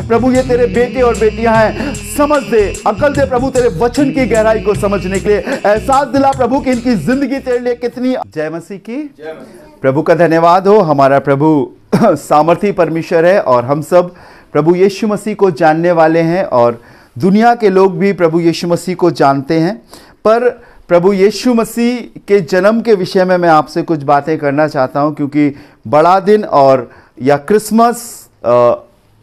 प्रभु ये तेरे बेटे और बेटियां हैं, समझ दे, अकल दे प्रभु तेरे वचन की गहराई को समझने के लिए, एहसास दिला प्रभु कि इनकी जिंदगी तेरे लिए कितनी। जय मसीह की। प्रभु का धन्यवाद हो। हमारा प्रभु सामर्थी परमेश्वर है और हम सब प्रभु यीशु मसीह को जानने वाले हैं और दुनिया के लोग भी प्रभु यीशु मसीह को जानते हैं। पर प्रभु यीशु मसीह के जन्म के विषय में मैं आपसे कुछ बातें करना चाहता हूं, क्योंकि बड़ा दिन और या क्रिसमस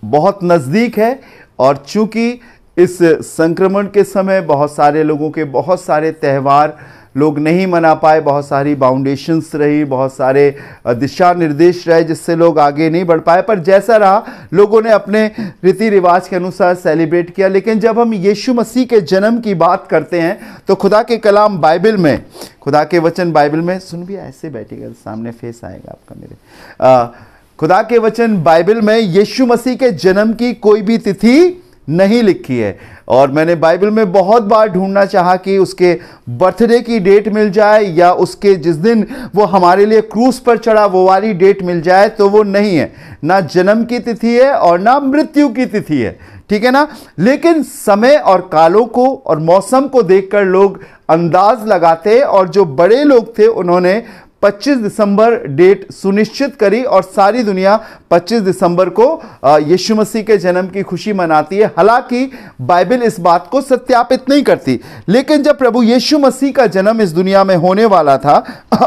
बहुत नज़दीक है और चूंकि इस संक्रमण के समय बहुत सारे लोगों के बहुत सारे त्यौहार लोग नहीं मना पाए, बहुत सारी बाउंडेशंस रही, बहुत सारे दिशा निर्देश रहे जिससे लोग आगे नहीं बढ़ पाए। पर जैसा रहा, लोगों ने अपने रीति रिवाज के अनुसार सेलिब्रेट किया। लेकिन जब हम यीशु मसीह के जन्म की बात करते हैं तो खुदा के कलाम बाइबल में, खुदा के वचन बाइबल में, सुन भी ऐसे बैठेगा सामने फेस आएगा आपका मेरे, खुदा के वचन बाइबल में यीशु मसीह के जन्म की कोई भी तिथि नहीं लिखी है। और मैंने बाइबल में बहुत बार ढूंढना चाहा कि उसके बर्थडे की डेट मिल जाए या उसके जिस दिन वो हमारे लिए क्रूस पर चढ़ा वो वाली डेट मिल जाए, तो वो नहीं है। ना जन्म की तिथि है और ना मृत्यु की तिथि है, ठीक है ना। लेकिन समय और कालों को और मौसम को देखकर लोग अंदाज लगाते, और जो बड़े लोग थे उन्होंने 25 दिसंबर डेट सुनिश्चित करी और सारी दुनिया 25 दिसंबर को यीशु मसीह के जन्म की खुशी मनाती है। हालांकि बाइबल इस बात को सत्यापित नहीं करती। लेकिन जब प्रभु यीशु मसीह का जन्म इस दुनिया में होने वाला था,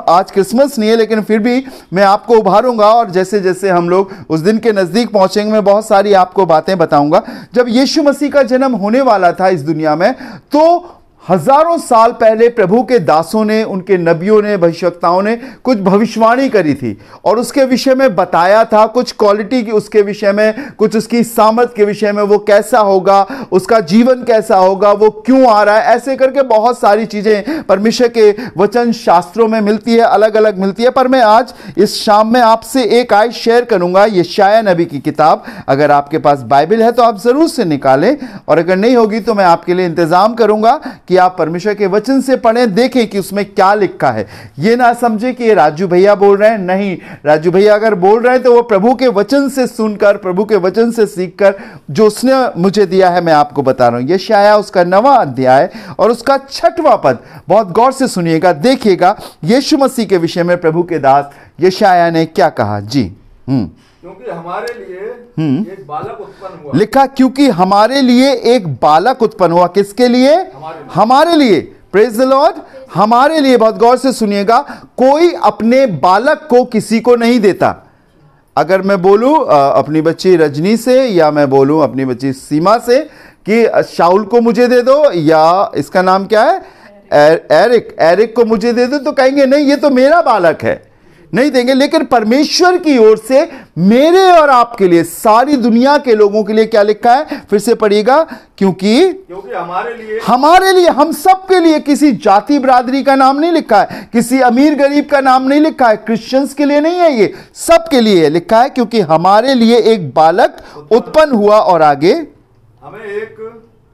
आज क्रिसमस नहीं है लेकिन फिर भी मैं आपको उभारूंगा और जैसे जैसे हम लोग उस दिन के नज़दीक पहुंचेंगे मैं बहुत सारी आपको बातें बताऊंगा। जब यीशु मसीह का जन्म होने वाला था इस दुनिया में, तो हजारों साल पहले प्रभु के दासों ने, उनके नबियों ने, भविष्यवक्ताओं ने कुछ भविष्यवाणी करी थी और उसके विषय में बताया था, कुछ क्वालिटी की उसके विषय में, कुछ उसकी सामर्थ के विषय में, वो कैसा होगा, उसका जीवन कैसा होगा, वो क्यों आ रहा है, ऐसे करके बहुत सारी चीजें परमेश्वर के वचन शास्त्रों में मिलती है, अलग अलग मिलती है। पर मैं आज इस शाम में आपसे एक आयत शेयर करूंगा, यशायाह नबी की किताब। अगर आपके पास बाइबल है तो आप जरूर से निकालें, और अगर नहीं होगी तो मैं आपके लिए इंतजाम करूंगा कि आप परमेश्वर के वचन से पढ़ें, देखें कि उसमें क्या लिखा है। ये ना समझे कि ये राजू भैया बोल रहे हैं, नहीं, राजू भैया अगर बोल रहे हैं तो वो प्रभु के वचन से सुनकर, प्रभु के वचन से सीखकर, जो उसने मुझे दिया है मैं आपको बता रहा हूं। यशायाह उसका 9वां अध्याय और उसका 6वां पद, बहुत गौर से सुनिएगा, देखिएगा यीशु मसीह के विषय में प्रभु के दास यशायाह ने क्या कहा। जी क्योंकि हमारे लिए एक बालक उत्पन्न हुआ। लिखा, क्योंकि हमारे लिए एक बालक उत्पन्न हुआ। किसके लिए? हमारे लिए। Praise the Lord. हमारे लिए। बहुत गौर से सुनिएगा, कोई अपने बालक को किसी को नहीं देता। अगर मैं बोलूं अपनी बच्ची रजनी से, या मैं बोलूं अपनी बच्ची सीमा से कि शाउल को मुझे दे दो, या इसका नाम क्या है, एरिक को मुझे दे दो, तो कहेंगे नहीं ये तो मेरा बालक है, नहीं देंगे। लेकिन परमेश्वर की ओर से मेरे और आपके लिए, सारी दुनिया के लोगों के लिए क्या लिखा है? फिर से पढ़िएगा, क्योंकि हमारे लिए, हम सब के लिए। किसी जाति बिरादरी का नाम नहीं लिखा है, किसी अमीर गरीब का नाम नहीं लिखा है, क्रिश्चियंस के लिए नहीं है, ये सब के लिए लिखा है। क्योंकि हमारे लिए एक बालक उत्पन्न हुआ, और आगे हमें एक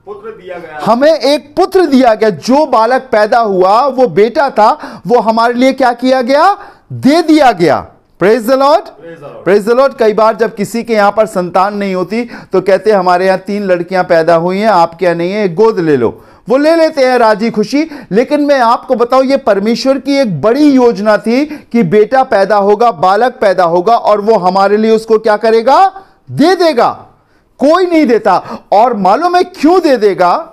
पुत्र दिया गया। हमें एक पुत्र दिया गया। जो बालक पैदा हुआ वो बेटा था, वो हमारे लिए क्या किया गया? दे दिया गया। Praise the Lord, praise the Lord. कई बार जब किसी के यहां पर संतान नहीं होती तो कहते हैं हमारे यहां 3 लड़कियां पैदा हुई हैं, आप क्या नहीं है, एक गोद ले लो। वो ले लेते हैं राजी खुशी। लेकिन मैं आपको बताऊं, ये परमेश्वर की एक बड़ी योजना थी कि बेटा पैदा होगा, बालक पैदा होगा, और वो हमारे लिए उसको क्या करेगा? दे देगा। कोई नहीं देता। और मालूम है क्यों दे देगा?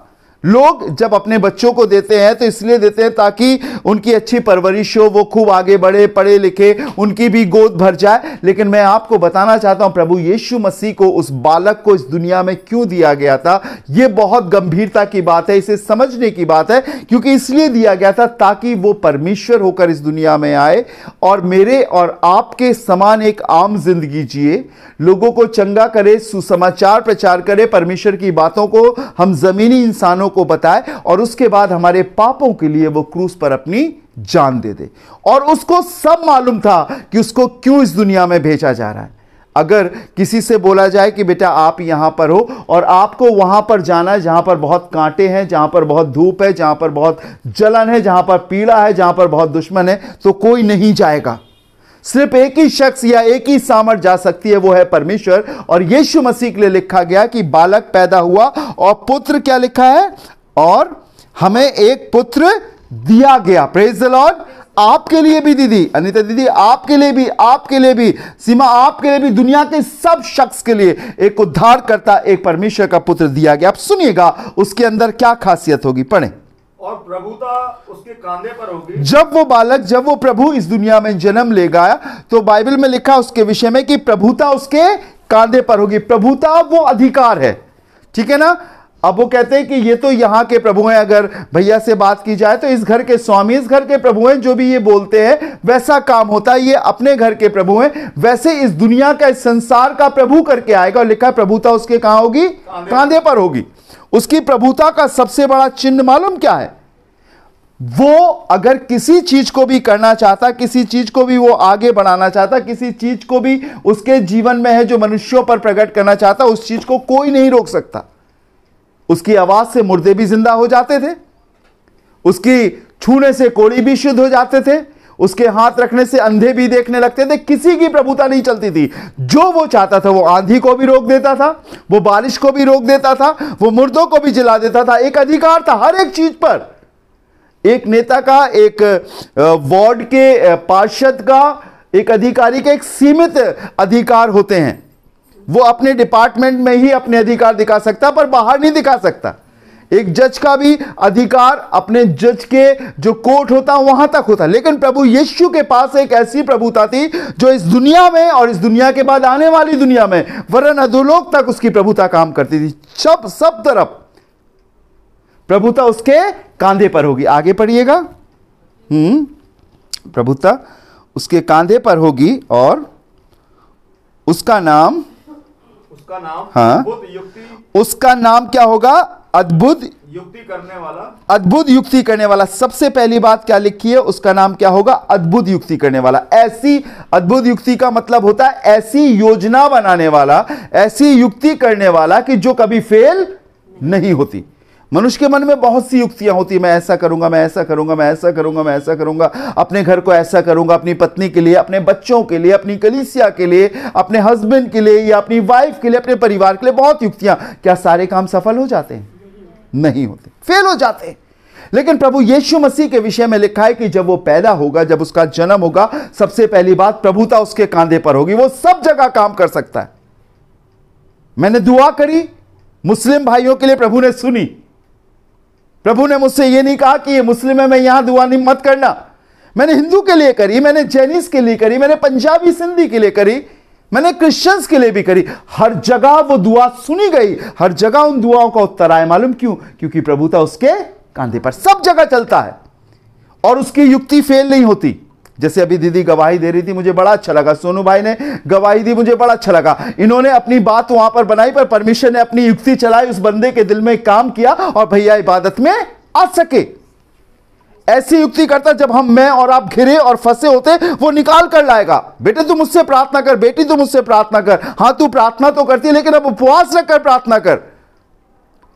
लोग जब अपने बच्चों को देते हैं तो इसलिए देते हैं ताकि उनकी अच्छी परवरिश हो, वो खूब आगे बढ़े, पढ़े लिखे, उनकी भी गोद भर जाए। लेकिन मैं आपको बताना चाहता हूं, प्रभु यीशु मसीह को, उस बालक को इस दुनिया में क्यों दिया गया था, यह बहुत गंभीरता की बात है, इसे समझने की बात है। क्योंकि इसलिए दिया गया था ताकि वो परमेश्वर होकर इस दुनिया में आए और मेरे और आपके समान एक आम जिंदगी जिए, लोगों को चंगा करे, सुसमाचार प्रचार करे, परमेश्वर की बातों को हम जमीनी इंसानों को बताए, और उसके बाद हमारे पापों के लिए वो क्रूस पर अपनी जान दे दे। और उसको सब मालूम था कि उसको क्यों इस दुनिया में भेजा जा रहा है। अगर किसी से बोला जाए कि बेटा आप यहां पर हो और आपको वहां पर जाना है जहां पर बहुत कांटे हैं, जहां पर बहुत धूप है, जहां पर बहुत जलन है, जहां पर पीड़ा है, जहां पर बहुत दुश्मन है, तो कोई नहीं जाएगा। सिर्फ एक ही शख्स या एक ही सामर्थ जा सकती है, वो है परमेश्वर। और यीशु मसीह के लिए लिखा गया कि बालक पैदा हुआ और पुत्र, क्या लिखा है, और हमें एक पुत्र दिया गया। Praise the Lord. आपके लिए भी दीदी, अनीता दीदी, आपके लिए भी सीमा, आपके लिए भी, दुनिया के सब शख्स के लिए एक उद्धारकर्ता, एक परमेश्वर का पुत्र दिया गया। अब सुनिएगा उसके अंदर क्या खासियत होगी, पढ़ें। और प्रभुता उसके कांधे पर होगी। जब वो बालक, जब वो प्रभु इस दुनिया में जन्म लेगा, तो बाइबल में लिखा उसके विषय में कि प्रभुता उसके कांधे पर होगी। प्रभुता वो अधिकार है, ठीक है ना। अब वो कहते हैं कि ये तो यहां के प्रभु हैं। अगर भैया से बात की जाए तो इस घर के स्वामी, इस घर के प्रभु हैं, जो भी ये बोलते हैं वैसा काम होता है। ये अपने घर के प्रभु हैं, वैसे इस दुनिया का, इस संसार का प्रभु करके आएगा। और लिखा है प्रभुता उसके कहां होगी, कांधे पर होगी। उसकी प्रभुता का सबसे बड़ा चिन्ह मालूम क्या है? वो अगर किसी चीज को भी करना चाहता, किसी चीज को भी वो आगे बढ़ाना चाहता, किसी चीज को भी उसके जीवन में है जो मनुष्यों पर प्रकट करना चाहता, उस चीज को कोई नहीं रोक सकता। उसकी आवाज से मुर्दे भी जिंदा हो जाते थे, उसकी छूने से कोढ़ी भी शुद्ध हो जाते थे, उसके हाथ रखने से अंधे भी देखने लगते थे। किसी की प्रभुता नहीं चलती थी। जो वो चाहता था वो आंधी को भी रोक देता था, वो बारिश को भी रोक देता था, वो मुर्दों को भी जिला देता था। एक अधिकार था हर एक चीज पर। एक नेता का, एक वार्ड के पार्षद का, एक अधिकारी के एक सीमित अधिकार होते हैं। वो अपने डिपार्टमेंट में ही अपने अधिकार दिखा सकता, पर बाहर नहीं दिखा सकता। एक जज का भी अधिकार अपने जज के जो कोर्ट होता वहां तक होता। लेकिन प्रभु यीशु के पास एक ऐसी प्रभुता थी जो इस दुनिया में और इस दुनिया के बाद आने वाली दुनिया में, वरन अधोलोक तक उसकी प्रभुता काम करती थी। सब तरफ प्रभुता उसके कांधे पर होगी। आगे पढ़िएगा। प्रभुता उसके कांधे पर होगी और उसका नाम, हाँ, उसका नाम क्या होगा? अद्भुत युक्ति करने वाला। अद्भुत युक्ति करने वाला। सबसे पहली बात क्या लिखी है? उसका नाम क्या होगा? अद्भुत युक्ति करने वाला। ऐसी अद्भुत युक्ति का मतलब होता है ऐसी योजना बनाने वाला, ऐसी युक्ति करने वाला कि जो कभी फेल नहीं होती। मनुष्य के मन में बहुत सी युक्तियां होती है। मैं ऐसा करूंगा, मैं ऐसा करूंगा, मैं ऐसा करूंगा, मैं ऐसा करूंगा, अपने घर को ऐसा करूंगा, अपनी पत्नी के लिए, अपने बच्चों के लिए, अपनी कलीसिया के लिए, अपने हस्बैंड के लिए या अपनी वाइफ के लिए, अपने परिवार के लिए बहुत युक्तियां। क्या सारे काम सफल हो जाते हैं? नहीं होते, फेल हो जाते हैं। लेकिन प्रभु यीशु मसीह के विषय में लिखा है कि जब वो पैदा होगा, जब उसका जन्म होगा, सबसे पहली बात प्रभुता उसके कांधे पर होगी। वो सब जगह काम कर सकता है। मैंने दुआ करी मुस्लिम भाइयों के लिए, प्रभु ने सुनी। प्रभु ने मुझसे यह नहीं कहा कि ये मुस्लिम है, मैं यहां दुआ नहीं मत करना। मैंने हिंदू के लिए करी, मैंने चाइनीज के लिए करी, मैंने पंजाबी सिंधी के लिए करी, मैंने क्रिश्चियंस के लिए भी करी। हर जगह वो दुआ सुनी गई, हर जगह उन दुआओं का उत्तर आया। मालूम क्यों? क्योंकि प्रभुता उसके कांधे पर सब जगह चलता है और उसकी युक्ति फेल नहीं होती। जैसे अभी दीदी गवाही दे रही थी, मुझे बड़ा अच्छा लगा। सोनू भाई ने गवाही दी, मुझे बड़ा अच्छा लगा। इन्होंने अपनी बात वहां पर बनाई, पर परमेश्वर ने अपनी युक्ति चलाई, उस बंदे के दिल में काम किया और भैया इबादत में आ सके। ऐसी युक्ति करता जब मैं और आप घिरे और फंसे होते, वो निकाल कर लाएगा। बेटे तू मुझसे प्रार्थना कर, बेटी तू मुझसे प्रार्थना कर। हां तू प्रार्थना तो करती है, लेकिन अब उपवास रखकर प्रार्थना कर।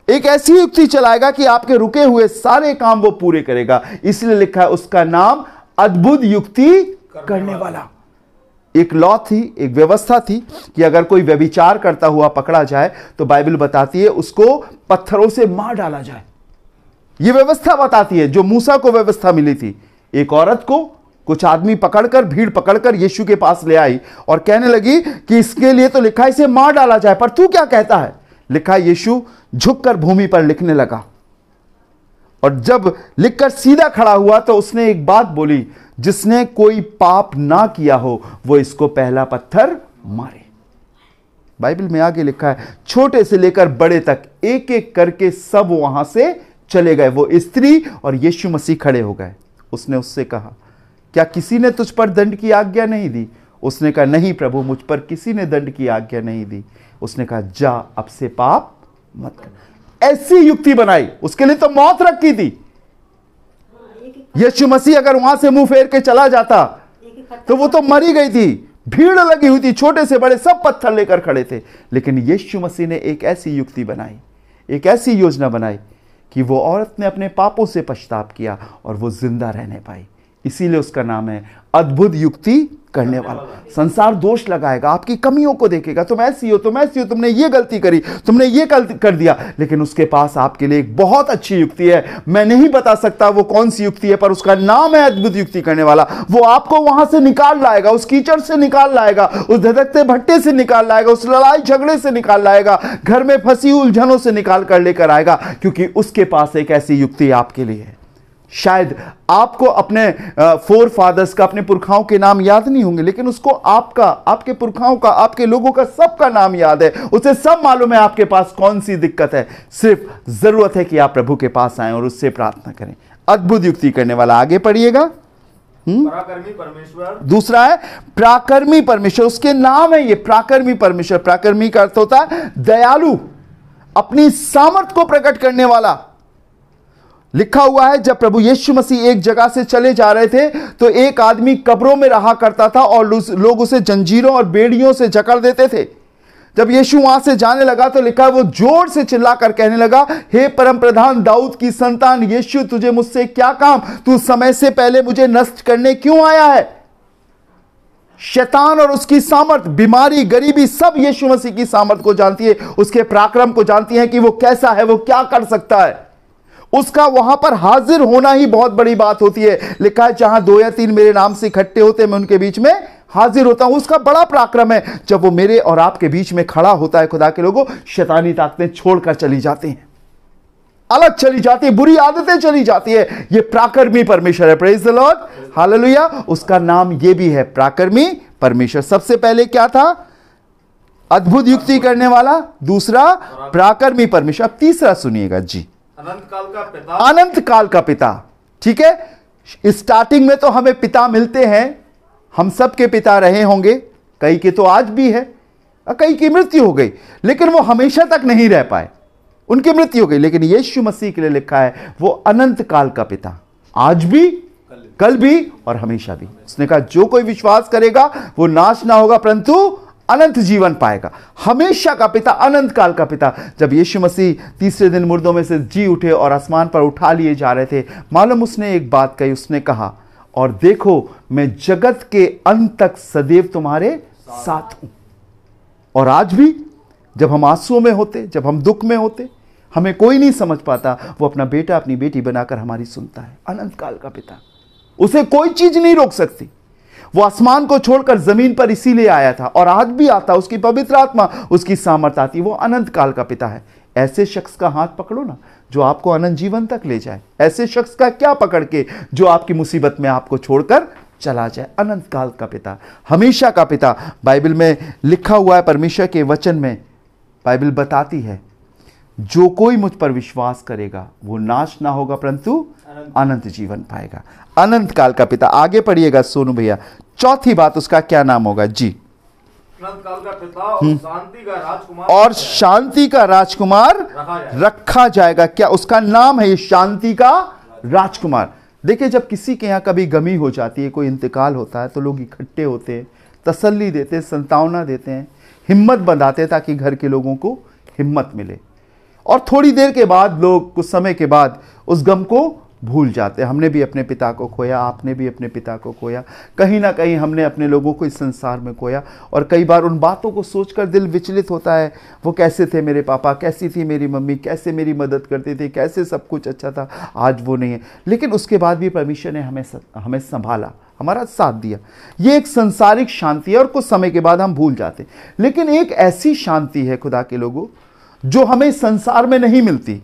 एक ऐसी युक्ति चलाएगा कि आपके रुके हुए सारे काम वो पूरे करेगा। इसलिए लिखा है उसका नाम अद्भुत युक्ति करने वाला। एक लॉ थी, एक व्यवस्था थी कि अगर कोई व्यभिचार करता हुआ पकड़ा जाए तो बाइबल बताती है उसको पत्थरों से मार डाला जाए। यह व्यवस्था बताती है, जो मूसा को व्यवस्था मिली थी। एक औरत को कुछ आदमी पकड़कर, भीड़ पकड़कर यीशु के पास ले आई और कहने लगी कि इसके लिए तो लिखा है इसे मार डाला जाए, पर तू क्या कहता है? लिखा है यीशु झुककर भूमि पर लिखने लगा और जब लिखकर सीधा खड़ा हुआ तो उसने एक बात बोली, जिसने कोई पाप ना किया हो वो इसको पहला पत्थर मारे। बाइबल में आगे लिखा है छोटे से लेकर बड़े तक एक एक करके सब वहां से चले गए। वो स्त्री और यीशु मसीह खड़े हो गए। उसने उससे कहा, क्या किसी ने तुझ पर दंड की आज्ञा नहीं दी? उसने कहा, नहीं प्रभु, मुझ पर किसी ने दंड की आज्ञा नहीं दी। उसने कहा, जा अब से पाप मत कर। ऐसी युक्ति बनाई, उसके लिए तो मौत रखी थी। यीशु मसीह अगर वहां से मुंह फेर के चला जाता तो वो तो मरी गई थी। भीड़ लगी हुई थी, छोटे से बड़े सब पत्थर लेकर खड़े थे। लेकिन यीशु मसीह ने एक ऐसी युक्ति बनाई, एक ऐसी योजना बनाई कि वो औरत ने अपने पापों से पश्चाताप किया और वो जिंदा रहने पाई। इसीलिए उसका नाम है अद्भुत युक्ति करने वाला। संसार दोष लगाएगा, आपकी कमियों को देखेगा, तुम ऐसी हो, तुमने ये गलती करी, तुमने ये कर दिया। लेकिन उसके पास आपके लिए एक बहुत अच्छी युक्ति है। मैं नहीं बता सकता वो कौन सी युक्ति है, पर उसका नाम है अद्भुत युक्ति करने वाला। वो आपको वहां से निकाल लाएगा, उस कीचड़ से निकाल लाएगा, उस धधकते भट्टे से निकाल लाएगा, उस लड़ाई झगड़े से निकाल लाएगा, घर में फंसी उलझनों से निकाल कर लेकर आएगा, क्योंकि उसके पास एक ऐसी युक्ति आपके लिए है। शायद आपको अपने फोर फादर्स का, अपने पुरखाओं के नाम याद नहीं होंगे, लेकिन उसको आपका, आपके पुरखाओं का, आपके लोगों का सबका नाम याद है। उसे सब मालूम है आपके पास कौन सी दिक्कत है। सिर्फ जरूरत है कि आप प्रभु के पास आएं और उससे प्रार्थना करें। अद्भुत युक्ति करने वाला। आगे पढ़िएगा। पराक्रमी परमेश्वर। दूसरा है प्राकर्मी परमेश्वर। उसके नाम है ये प्राकर्मी परमेश्वर। प्राकर्मी का अर्थ होता है दयालु, अपनी सामर्थ को प्रकट करने वाला। लिखा हुआ है जब प्रभु यीशु मसीह एक जगह से चले जा रहे थे तो एक आदमी कब्रों में रहा करता था और लोग उसे जंजीरों और बेड़ियों से जकड़ देते थे। जब यीशु वहां से जाने लगा तो लिखा है वो जोर से चिल्लाकर कहने लगा, हे परम प्रधान दाऊद की संतान यीशु, तुझे मुझसे क्या काम? तू समय से पहले मुझे नष्ट करने क्यों आया है? शैतान और उसकी सामर्थ, बीमारी, गरीबी, सब यीशु मसीह की सामर्थ को जानती है, उसके पराक्रम को जानती है कि वो कैसा है, वो क्या कर सकता है। उसका वहां पर हाजिर होना ही बहुत बड़ी बात होती है। लिखा है जहां 2 या 3 मेरे नाम से इकट्ठे होते मैं उनके बीच में हाजिर होता हूं। उसका बड़ा पराक्रम है जब वो मेरे और आपके बीच में खड़ा होता है। खुदा के लोगों, शैतानी ताकतें छोड़कर चली जाती हैं, अलग चली जाती है, बुरी आदतें चली जाती है। ये प्राकर्मी परमेश्वर है। Praise the Lord, hallelujah. उसका नाम ये भी है प्राकर्मी परमेश्वर। सबसे पहले क्या था? अद्भुत युक्ति करने वाला। दूसरा प्राकर्मी परमेश्वर। अब तीसरा सुनिएगा जी, अनंत काल का पिता। अनंत काल का पिता। ठीक है, स्टार्टिंग में तो हमें पिता मिलते हैं, हम सबके पिता रहे होंगे, कई के तो आज भी है, कई की मृत्यु हो गई, लेकिन वो हमेशा तक नहीं रह पाए, उनकी मृत्यु हो गई। लेकिन यीशु मसीह के लिए लिखा है वो अनंत काल का पिता, आज भी, कल भी और हमेशा भी। उसने कहा जो कोई विश्वास करेगा वो नाश ना होगा परंतु अनंत जीवन पाएगा। हमेशा का पिता, अनंत काल का पिता। जब यीशु मसीह तीसरे दिन मुर्दों में से जी उठे और आसमान पर उठा लिए जा रहे थे, मालूम उसने एक बात कही। उसने कहा, और देखो मैं जगत के अंत तक सदैव तुम्हारे साथ हूं। और आज भी जब हम आंसुओं में होते, जब हम दुख में होते, हमें कोई नहीं समझ पाता, वो अपना बेटा अपनी बेटी बनाकर हमारी सुनता है। अनंत काल का पिता, उसे कोई चीज नहीं रोक सकती। वो आसमान को छोड़कर जमीन पर इसीलिए आया था और आज भी आता। उसकी पवित्र आत्मा, उसकी सामर्थ आती। वो अनंत काल का पिता है। ऐसे शख्स का हाथ पकड़ो ना जो आपको अनंत जीवन तक ले जाए। ऐसे शख्स का क्या पकड़ के जो आपकी मुसीबत में आपको छोड़कर चला जाए। अनंत काल का पिता, हमेशा का पिता। बाइबल में लिखा हुआ है, परमेश्वर के वचन में बाइबल बताती है, जो कोई मुझ पर विश्वास करेगा वो नाश ना होगा परंतु अनंत जीवन पाएगा। अनंत काल का पिता। आगे पढ़िएगा सोनू भैया। चौथी बात, उसका क्या नाम होगा जी? अनंत काल का पिता और शांति का राजकुमार। और शांति का राजकुमार रखा जाएगा। क्या उसका नाम है? ये शांति का राजकुमार। देखिए, जब किसी के यहाँ कभी गमी हो जाती है, कोई इंतकाल होता है, तो लोग इकट्ठे होते हैं, तसल्ली देते हैं, संतावना देते हैं, हिम्मत बंधाते हैं ताकि घर के लोगों को हिम्मत मिले। और थोड़ी देर के बाद लोग, कुछ समय के बाद उस गम को भूल जाते हैं। हमने भी अपने पिता को खोया, आपने भी अपने पिता को खोया, कहीं ना कहीं हमने अपने लोगों को इस संसार में खोया। और कई बार उन बातों को सोचकर दिल विचलित होता है, वो कैसे थे मेरे पापा, कैसी थी मेरी मम्मी, कैसे मेरी मदद करते थे, कैसे सब कुछ अच्छा था, आज वो नहीं है। लेकिन उसके बाद भी परमेश्वर ने हमें संभाला, हमारा साथ दिया। ये एक संसारिक शांति है और कुछ समय के बाद हम भूल जाते। लेकिन एक ऐसी शांति है खुदा के लोगों जो हमें संसार में नहीं मिलती।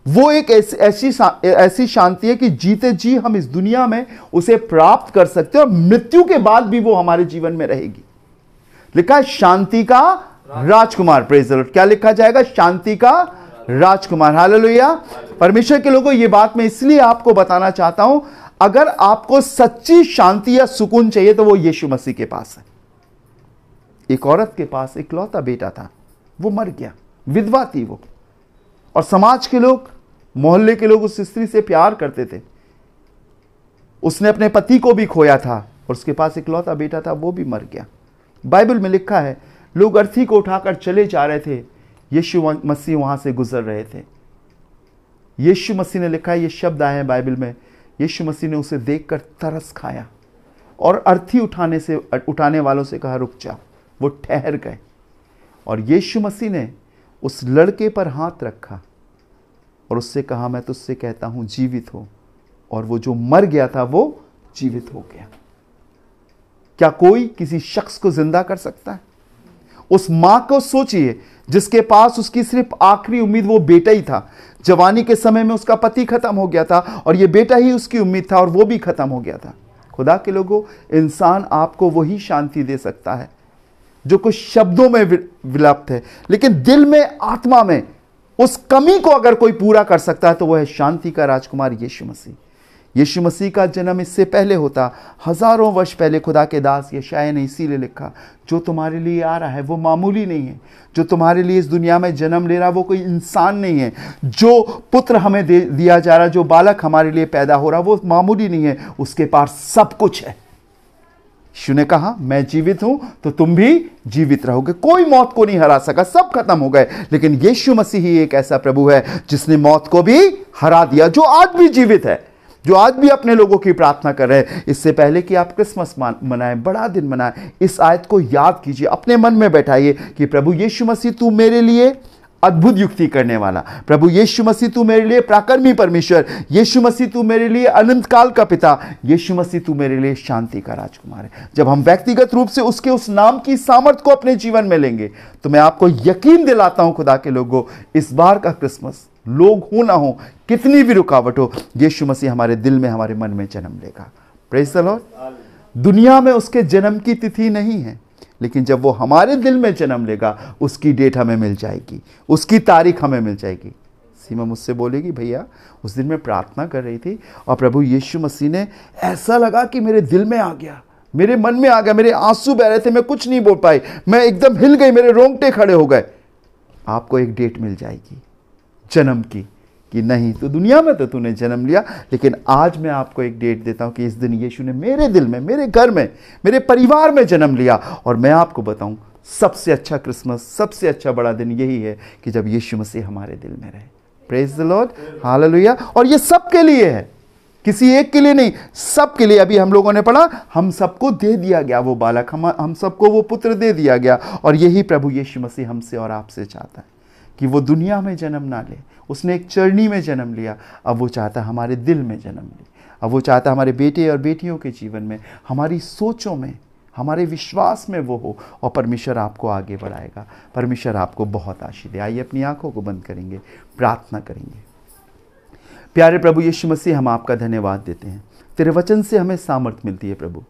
वो एक ऐसी शांति है कि जीते जी हम इस दुनिया में उसे प्राप्त कर सकते हैं और मृत्यु के बाद भी वो हमारे जीवन में रहेगी। लिखा है शांति का राजकुमार। Praise the Lord. क्या लिखा जाएगा? शांति का राजकुमार। हालेलुया। परमेश्वर के लोगों, ये बात मैं इसलिए आपको बताना चाहता हूं, अगर आपको सच्ची शांति या सुकून चाहिए तो वो यीशु मसीह के पास है। एक औरत के पास इकलौता बेटा था, वो मर गया, विधवा थी वो, और समाज के लोग, मोहल्ले के लोग उस स्त्री से प्यार करते थे। उसने अपने पति को भी खोया था और उसके पास इकलौता बेटा था, वो भी मर गया। बाइबल में लिखा है, लोग अर्थी को उठाकर चले जा रहे थे, यीशु मसीह वहां से गुजर रहे थे। यीशु मसीह ने लिखा है, ये शब्द आए हैं बाइबल में, यीशु मसीह ने उसे देखकर तरस खाया और अर्थी उठाने वालों से कहा रुक जा। वो ठहर गए और यीशु मसीह ने उस लड़के पर हाथ रखा और उससे कहा मैं तुझसे कहता हूं जीवित हो। और वो जो मर गया था वो जीवित हो गया। क्या कोई किसी शख्स को जिंदा कर सकता है? उस मां को सोचिए जिसके पास उसकी सिर्फ आखिरी उम्मीद वो बेटा ही था। जवानी के समय में उसका पति खत्म हो गया था और ये बेटा ही उसकी उम्मीद था और वो भी खत्म हो गया था। खुदा के लोगों, इंसान आपको वही शांति दे सकता है जो कुछ शब्दों में विलुप्त है, लेकिन दिल में, आत्मा में उस कमी को अगर कोई पूरा कर सकता है तो वह है शांति का राजकुमार यीशु मसीह। यीशु मसीह का जन्म इससे पहले होता, हजारों वर्ष पहले। खुदा के दास यशायाह ने इसीलिए लिखा, जो तुम्हारे लिए आ रहा है वो मामूली नहीं है। जो तुम्हारे लिए इस दुनिया में जन्म ले रहा वो कोई इंसान नहीं है। जो पुत्र हमें दिया जा रहा, जो बालक हमारे लिए पैदा हो रहा वो मामूली नहीं है। उसके पास सब कुछ है। यीशु ने कहा मैं जीवित हूं तो तुम भी जीवित रहोगे। कोई मौत को नहीं हरा सका, सब खत्म हो गए। लेकिन यीशु मसीह ही एक ऐसा प्रभु है जिसने मौत को भी हरा दिया, जो आज भी जीवित है, जो आज भी अपने लोगों की प्रार्थना कर रहे हैं। इससे पहले कि आप क्रिसमस मनाएं, बड़ा दिन मनाएं, इस आयत को याद कीजिए, अपने मन में बैठाइए कि प्रभु यीशु मसीह तू मेरे लिए अद्भुत युक्ति करने वाला, प्रभु यीशु मसीह तू मेरे लिए पराक्रमी परमेश्वर, यीशु मसीह तू मेरे लिए अनंत काल का पिता, यीशु मसीह तू मेरे लिए शांति का राजकुमार है। जब हम व्यक्तिगत रूप से उसके उस नाम की सामर्थ को अपने जीवन में लेंगे तो मैं आपको यकीन दिलाता हूं खुदा के लोगों, इस बार का क्रिसमस लोग हो ना हो, कितनी भी रुकावट हो, यीशु मसीह हमारे दिल में, हमारे मन में जन्म लेगा। Praise the Lord. दुनिया में उसके जन्म की तिथि नहीं है, लेकिन जब वो हमारे दिल में जन्म लेगा उसकी डेट हमें मिल जाएगी, उसकी तारीख हमें मिल जाएगी। सीमा मुझसे बोलेगी भैया उस दिन मैं प्रार्थना कर रही थी और प्रभु यीशु मसीह ने ऐसा लगा कि मेरे दिल में आ गया, मेरे मन में आ गया, मेरे आंसू बह रहे थे, मैं कुछ नहीं बोल पाई, मैं एकदम हिल गई, मेरे रोंगटे खड़े हो गए। आपको एक डेट मिल जाएगी जन्म की कि नहीं तो दुनिया में तो तूने जन्म लिया, लेकिन आज मैं आपको एक डेट देता हूं कि इस दिन यीशु ने मेरे दिल में, मेरे घर में, मेरे परिवार में जन्म लिया। और मैं आपको बताऊं सबसे अच्छा क्रिसमस, सबसे अच्छा बड़ा दिन यही है कि जब यीशु मसीह हमारे दिल में रहे। Praise the Lord, hallelujah. और ये सबके लिए है, किसी एक के लिए नहीं, सबके लिए। अभी हम लोगों ने पढ़ा, हम सबको दे दिया गया वो बालक, हम सबको वो पुत्र दे दिया गया। और यही प्रभु यीशु मसीह हमसे और आपसे चाहता है कि वो दुनिया में जन्म ना ले, उसने एक चरनी में जन्म लिया, अब वो चाहता है हमारे दिल में जन्म ले। अब वो चाहता है हमारे बेटे और बेटियों के जीवन में, हमारी सोचों में, हमारे विश्वास में वो हो, और परमेश्वर आपको आगे बढ़ाएगा। परमेश्वर आपको बहुत आशीष दे। आइए अपनी आंखों को बंद करेंगे, प्रार्थना करेंगे। प्यारे प्रभु यीशु मसीह, हम आपका धन्यवाद देते हैं। तेरे वचन से हमें सामर्थ मिलती है प्रभु,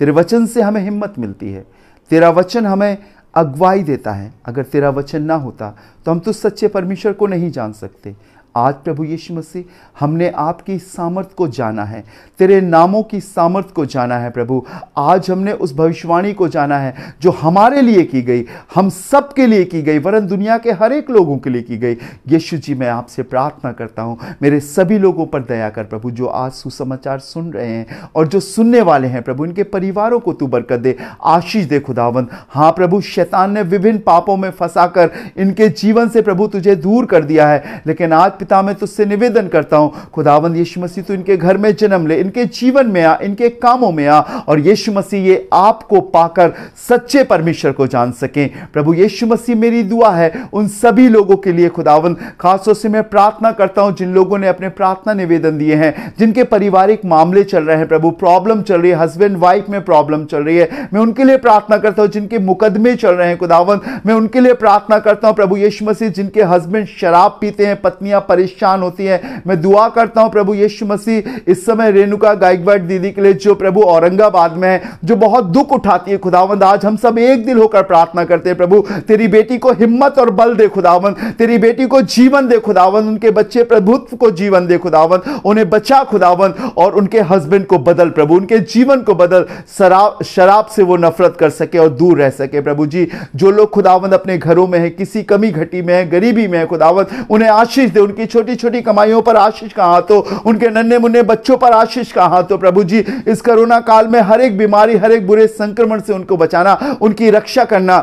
तेरे वचन से हमें हिम्मत मिलती है, तेरा वचन हमें अगुवाई देता है। अगर तेरा वचन ना होता तो हम तो सच्चे परमेश्वर को नहीं जान सकते। आज प्रभु यीशु मसीह हमने आपकी सामर्थ को जाना है, तेरे नामों की सामर्थ को जाना है प्रभु। आज हमने उस भविष्यवाणी को जाना है जो हमारे लिए की गई, हम सब के लिए की गई, वरन दुनिया के हर एक लोगों के लिए की गई। यीशु जी, मैं आपसे प्रार्थना करता हूँ, मेरे सभी लोगों पर दया कर प्रभु, जो आज सुसमाचार सुन रहे हैं और जो सुनने वाले हैं प्रभु, इनके परिवारों को तू बरकत दे, आशीष दे खुदावंद। हाँ प्रभु, शैतान ने विभिन्न पापों में फंसाकर इनके जीवन से प्रभु तुझे दूर कर दिया है, लेकिन आज पिता मैं तुझसे निवेदन करता हूं खुदावंद यीशु मसीह, तू इनके घर में जन्म ले, इनके जीवन में आ, इनके कामों में आ, और यीशु मसीह ये आपको पाकर सच्चे परमेश्वर को जान सकें। प्रभु यीशु मसीह, मेरी दुआ है उन सभी लोगों के लिए खुदावंद, खासतौर से मैं प्रार्थना करता हूं जिन लोगों ने अपने प्रार्थना निवेदन दिए हैं, जिनके पारिवारिक मामले चल रहे हैं प्रभु, प्रॉब्लम चल रही है, हस्बैंड वाइफ में प्रॉब्लम चल रही है, मैं उनके लिए प्रार्थना करता हूं। जिनके मुकदमे चल रहे हैं खुदावंद, मैं उनके लिए प्रार्थना करता हूं प्रभु यीशु मसीह। जिनके हस्बैंड शराब पीते हैं, पत्नियां परेशान होती है, मैं दुआ करता हूं प्रभु यीशु मसीह इस समय रेणुका गायकवाड़ दीदी के लिए, जो प्रभु औरंगाबाद में है, जो बहुत दुख उठाती है खुदावंद। आज हम सब एक दिल होकर प्रार्थना करते हैं प्रभु, तेरी बेटी को हिम्मत और बल दे खुदावंद, तेरी बेटी को जीवन दे खुदावंद, उनके बच्चे प्रभुत्व को जीवन दे खुदावंद, उन्हें बचा खुदावंद, और उनके हस्बैंड को बदल प्रभु, उनके जीवन को बदल, शराब से वो नफरत कर सके और दूर रह सके प्रभु जी। जो लोग खुदावंद अपने घरों में है, किसी कमी घटी में है, गरीबी में है खुदावंद, उन्हें आशीष दे, उनकी उनकी छोटी छोटी कमाइयों पर आशीष का हाथ हो, उनके नन्हे मुन्ने बच्चों पर आशीष का हाथ हो। प्रभु जी, इस कोरोना काल में हर एक बीमारी, हर एक बुरे संक्रमण से उनको बचाना, उनकी रक्षा करना।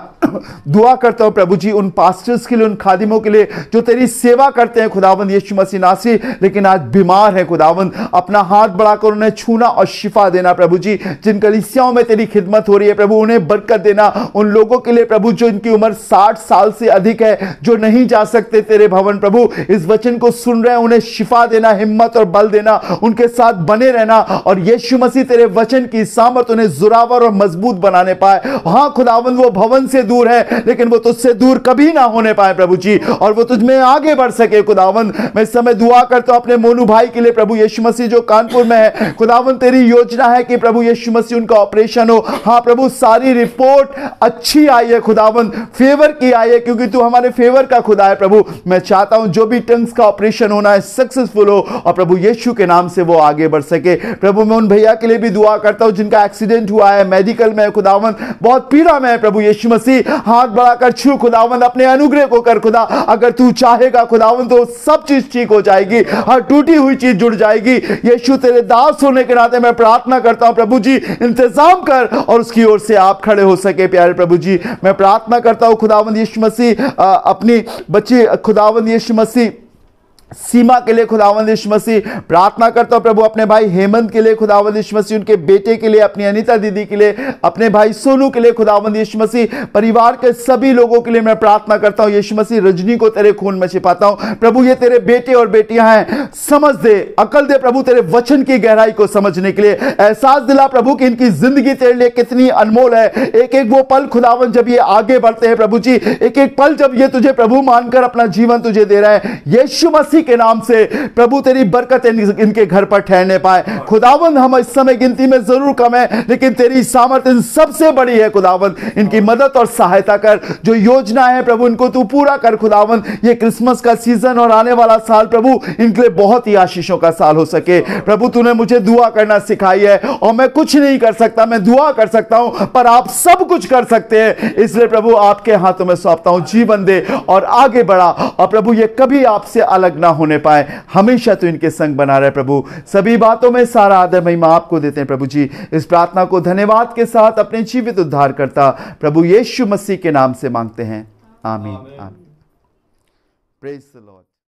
दुआ करता हूं प्रभु जी उन पास्टर्स के लिए, उन खादिमों के लिए जो तेरी सेवा करते हैं खुदावंद यीशु मसीह नासरी, लेकिन आज बीमार है खुदावंद, अपना हाथ बढ़ाकर उन्हें छूना और शिफा देना। प्रभु जी, जिन कलीसियाओं में तेरी खिदमत हो रही है प्रभु, उन्हें बरकत देना। उन लोगों के लिए प्रभु जो इनकी उम्र 60 साल से अधिक है, जो नहीं जा सकते तेरे भवन, प्रभु इस वचन को सुन रहे हैं, उन्हें शिफा देना, हिम्मत और बल देना, उनके साथ बने रहना, और यीशु मसीह तेरे वचन की सामर्थ उन्हें जुरावर और मजबूत बनाने पाए। हां खुदावंद, वो भवन से दूर है, लेकिन वो तुझसे दूर कभी ना होने पाए प्रभु जी, और वो तुझमें आगे बढ़ सके खुदावंद। मैं इस समय दुआ करता हूं अपने मोनू भाई के लिए प्रभु यीशु मसीह, जो कानपुर में है खुदावंद। तेरी योजना है कि प्रभु यीशु मसीह उनका ऑपरेशन हो। हां प्रभु, सारी रिपोर्ट अच्छी आई है खुदावंद, फेवर की आई है, क्योंकि तू हमारे फेवर का खुदा है प्रभु। मैं चाहता हूं जो भी टंग्स का ऑपरेशन होना है सक्सेसफुल हो, और प्रभु यीशु के नाम से वो आगे बढ़ सके। प्रभु मैं उन भैया के लिए भी दुआ करता हूं जिनका एक्सीडेंट हुआ है, मेडिकल में खुदावंद, बहुत पीड़ा में है प्रभु यीशु मसीह। हाथ बढ़ाकर छू खुदावंद, अपने अनुग्रह को कर खुदा, अगर तू चाहेगा खुदावंद तो सब चीज ठीक हो जाएगी, हर टूटी हुई चीज जुड़ जाएगी। यीशु तेरे दास होने के नाते मैं प्रार्थना करता हूं प्रभु जी, इंतजाम कर और उसकी ओर से आप खड़े हो सके। प्यारे प्रभु जी, मैं प्रार्थना करता हूं खुदावंद यीशु मसीह, अपनी बच्ची खुदावंद यीशु मसीह सीमा के लिए खुदावंद यीशु मसीह, प्रार्थना करता हूं प्रभु अपने भाई हेमंत के लिए खुदावंद यीशु मसीह, उनके बेटे के लिए, अपनी अनीता दीदी के लिए, अपने भाई सोनू के लिए खुदावंद यीशु मसीह, परिवार के सभी लोगों के लिए मैं प्रार्थना करता हूं यीशु मसीह। रजनी को तेरे खून में छिपाता हूं प्रभु, ये तेरे बेटे और बेटियां हैं, समझ दे, अकल दे प्रभु, तेरे वचन की गहराई को समझने के लिए एहसास दिला प्रभु कि इनकी जिंदगी तेरे लिए कितनी अनमोल है। एक एक वो पल खुदावंद जब ये आगे बढ़ते हैं प्रभु जी, एक एक पल जब ये तुझे प्रभु मानकर अपना जीवन तुझे दे रहा है, यीशु मसीह के नाम से प्रभु तेरी बरकत इनके घर पर ठहरने पाए। खुदावंद हम इस समय गिनती में जरूर कम है, लेकिन तेरी सामर्थ इन सबसे बड़ी है खुदावंद। इनकी मदद और सहायता कर, जो योजना है प्रभु इनको तू पूरा कर खुदावंद। ये क्रिसमस का सीजन और आने वाला साल प्रभु इनके लिए बहुत ही आशीषों का साल हो सके। प्रभु तूने मुझे दुआ करना सिखाई है, और मैं कुछ नहीं कर सकता, मैं दुआ कर सकता हूं, पर आप सब कुछ कर सकते हैं। इसलिए प्रभु आपके हाथों में सौंपता हूं, जीवन दे और आगे बढ़ा, और प्रभु ये कभी आपसे अलग ना होने पाए, हमेशा तो इनके संग बना रहे प्रभु। सभी बातों में सारा आदर महिमा आपको देते हैं प्रभु जी। इस प्रार्थना को धन्यवाद के साथ अपने जीवित उद्धार करता प्रभु यीशु मसीह के नाम से मांगते हैं, आमीन। आमीन। Praise the Lord.